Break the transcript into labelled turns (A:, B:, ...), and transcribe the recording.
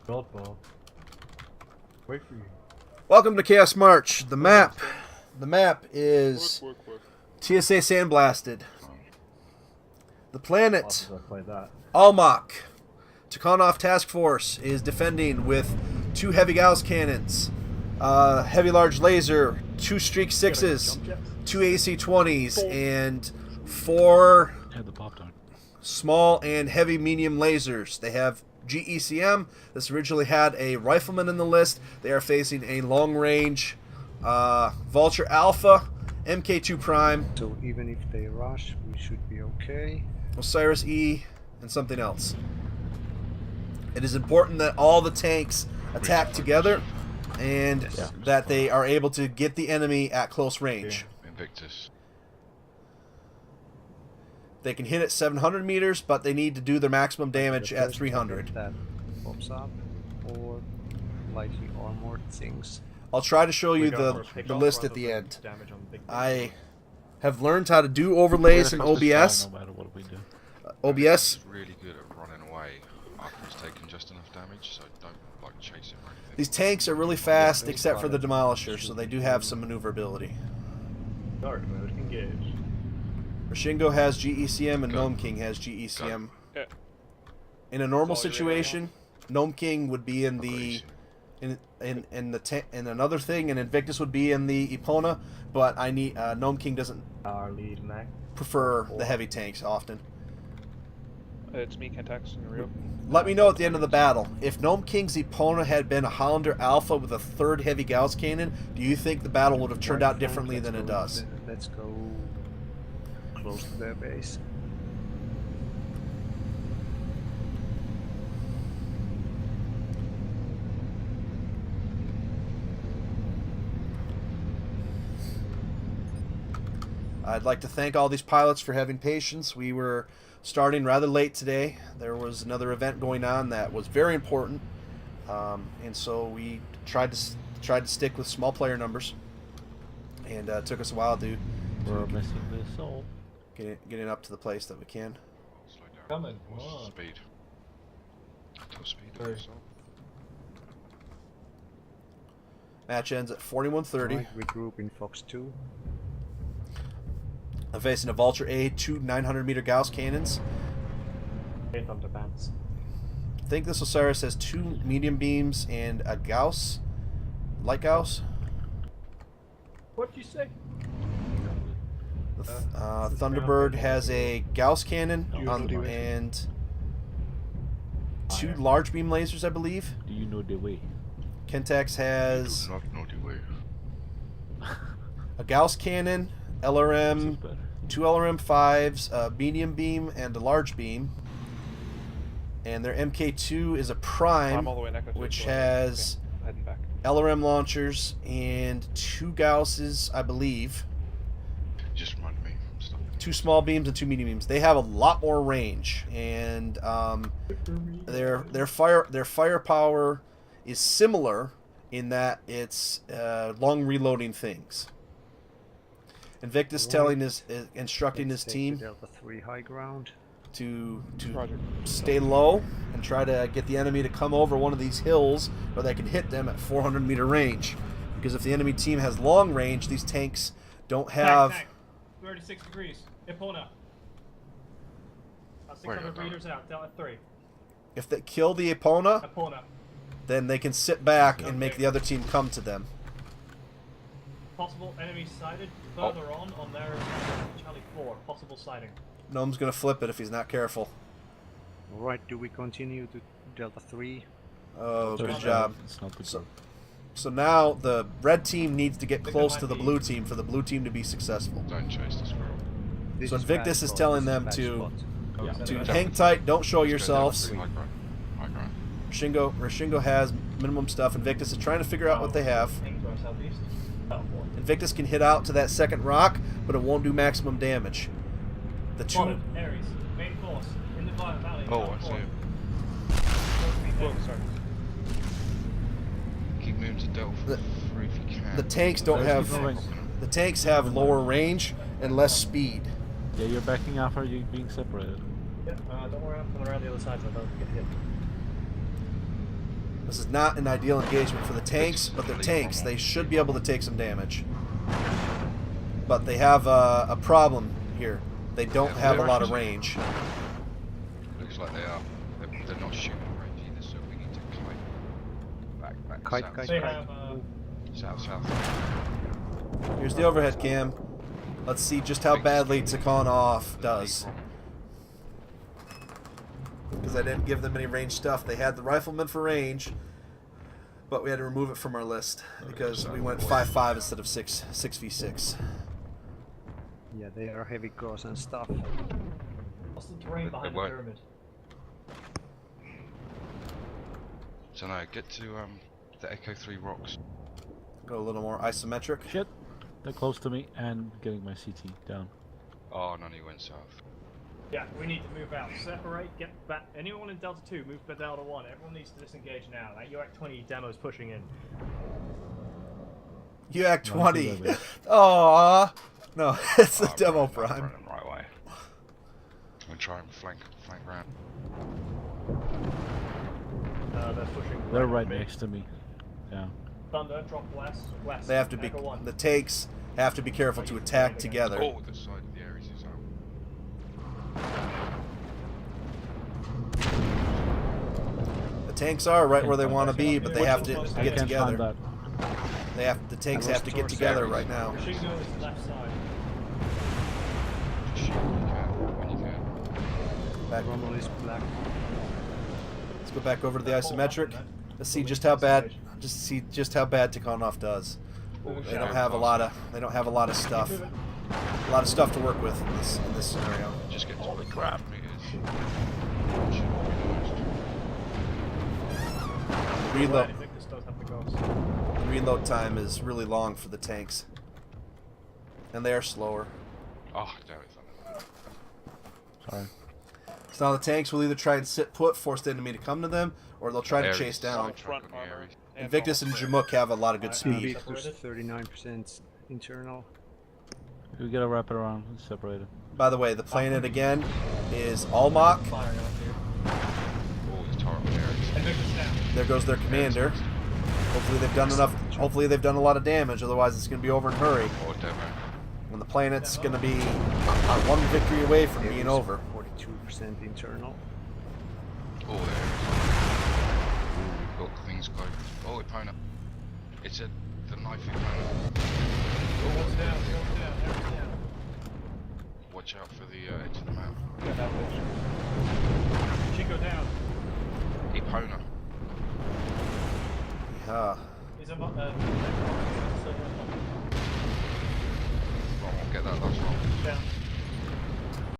A: Wait for you.
B: Welcome to Chaos March. The map is TSA Sandblasted. The planet Almach. Takhanov Task Force is defending with 2 heavy Gauss cannons, heavy large laser, 2 Streak 6s, 2 AC-20s, and 4 small and heavy medium lasers. They have GECM. This originally had a rifleman in the list. They are facing a long-range Vulture Alpha, MK2 Prime.
C: So even if they rush, we should be okay.
B: Osiris E, and something else. It is important that all the tanks attack together and that they are able to get the enemy at close range.
D: Invictus.
B: They can hit at 700 meters, but they need to do their maximum damage at 300.
C: That pops up, or lightly armored things.
B: I'll try to show you the list at the end. I have learned how to do overlays in OBS.
D: No matter what we do.
B: OBS.
D: It's really good at running away after it's taken just enough damage, so don't like chase him or anything.
B: These tanks are really fast, except for the Demolisher, so they do have some maneuverability.
A: Dark mode, engage.
B: Rashingo has GECM and Gnome King has GECM. In a normal situation, Gnome King would be in the in another thing, and Invictus would be in the Epona, but I need Gnome King doesn't prefer the heavy tanks often.
E: It's me, Kentax, in real.
B: Let me know at the end of the battle. If Gnome King's Epona had been a Hollander Alpha with a 3rd heavy Gauss cannon, do you think the battle would have turned out differently than it does?
C: Let's go close to their base.
B: I'd like to thank all these pilots for having patience. We were starting rather late today. There was another event going on that was very important, and so we tried to stick with small player numbers, and it took us a while to getting up to the place that we can.
A: Coming.
D: What's the speed? Top speed.
A: Sorry.
B: Match ends at 41:30.
C: Right, we group in Fox 2.
B: I'm facing a Vulture A, 2 900-meter Gauss cannons. I think this Osiris has 2 medium beams and a Gauss, light Gauss.
A: What'd you say?
B: The Thunderbird has a Gauss cannon and 2 large beam lasers, I believe.
F: Do you know the way?
B: Kentax has
D: Do not know the way.
B: a Gauss cannon, LRM, 2 LRM-5s, a medium beam, and a large beam. And their MK2 is a Prime, which has LRM launchers and 2 Gausses, I believe.
D: Just remind me. Stop.
B: 2 small beams and 2 medium beams. They have a lot more range, and their firepower is similar in that it's long reloading things. Invictus instructing his team
C: Delta 3 high ground
B: to stay low and try to get the enemy to come over one of these hills where they can hit them at 400-meter range. Because if the enemy team has long range, these tanks don't have.
A: 36 degrees. Epona. 600 meters out. Delta 3.
B: If they kill the Epona,
A: Epona.
B: then they can sit back and make the other team come to them.
A: Possible enemy sighted further on their Charlie 4. Possible sighting.
B: Gnome's gonna flip it if he's not careful.
C: Alright, do we continue to Delta 3?
B: Oh, good job.
F: It's not good.
B: So now the red team needs to get close to the blue team for the blue team to be successful.
D: Don't chase the squirrel.
C: This
B: So Invictus is telling them to
F: Yeah.
B: hang tight, don't show
D: Let's go down
B: yourselves.
D: to high ground. High ground.
B: Rashingo has minimum stuff. Invictus is trying to figure out what they have.
A: Southeast.
B: Invictus can hit out to that second rock, but it won't do maximum damage. The two
A: Ares. Main force. In the valley.
D: Oh, I see him.
A: Sorry.
D: Keep moving to Delta 3 if you can.
B: the tanks don't have. The tanks have lower range and less speed.
F: Yeah, you're backing off. Are you being separated?
A: Yeah, don't worry, I'm coming around the other side so I don't get hit.
B: This is not an ideal engagement for the tanks, but they're tanks. They should be able to take some damage. But they have a problem here. They don't have a lot of range.
D: Looks like they are. They're not shooting range either, so we need to kite. Back, south.
A: They have.
D: South.
B: Here's the overhead cam. Let's see just how badly Takonov does. Because I didn't give them any range stuff. They had the rifleman for range, but we had to remove it from our list because we went 5-5 instead of 6v6.
C: Yeah, they are heavy cross and stuff.
A: What's the terrain behind the pyramid?
D: So now get to the Echo 3 rocks.
B: Go a little more isometric.
F: Shit. They're close to me and getting my CT down.
D: Oh, none of you went south.
A: Yeah, we need to move out. Separate, get back. Anyone in Delta 2, move to Delta 1. Everyone needs to disengage now. That UAC 20 demo's pushing in.
B: UAC 20. Aww. No, it's the demo
D: I'm
B: prime.
D: running the right way. I'm gonna try and flank round.
A: They're pushing.
F: They're right next to me. Yeah.
A: Thunder, drop west.
B: They have to be.
A: Echo 1.
B: The tanks have to be careful to attack together.
D: Oh, the side of the Ares is out.
B: The tanks are right where they want to be, but they have to
F: I
B: get
F: can't
B: together.
F: find that.
B: The tanks have to get together right now.
A: Machine gun is the left side.
D: Just shoot when you can.
B: Back.
C: Rumble is black.
B: Let's go back over to the isometric. Let's see just how bad. Just see just how bad Takonov does. They don't have a lot of. They don't have a lot of stuff. A lot of stuff to work with in this scenario.
D: Just get to
F: Holy
D: the
F: crap.
B: Reload.
A: Invictus does have the ghost.
B: Reload time is really long for the tanks, and they are slower.
D: Oh, damn it.
F: Sorry.
B: So now the tanks will either try and sit put, force the enemy to come to them, or they'll try to
D: Ares
B: chase
D: is
B: down.
E: Front
D: on the
E: armor.
D: Ares.
B: Invictus and Jamuk have a lot of good speed.
C: Invictus 39% internal.
F: We gotta wrap it around and separate it.
B: By the way, the planet again is Almach.
A: Firing up here.
D: Oh, he's turret on the Ares.
A: Invictus down.
B: There goes their commander. Hopefully they've done enough. Hopefully they've done a lot of damage. Otherwise, it's going to be over in a hurry.
D: Oh, demo.
B: And the planet's going to be one victory away from being over.
C: 42% internal.
D: Oh, there it is. Ooh, got things close. Oh, opponent. It's the knifey opponent.
A: One's down, one's down, everyone's down.
D: Watch out for the edge of the map.
A: Got that bitch. Chico down.
D: Epona.
B: Yeah.
A: He's a
D: Wrong one, get that last one.
A: down.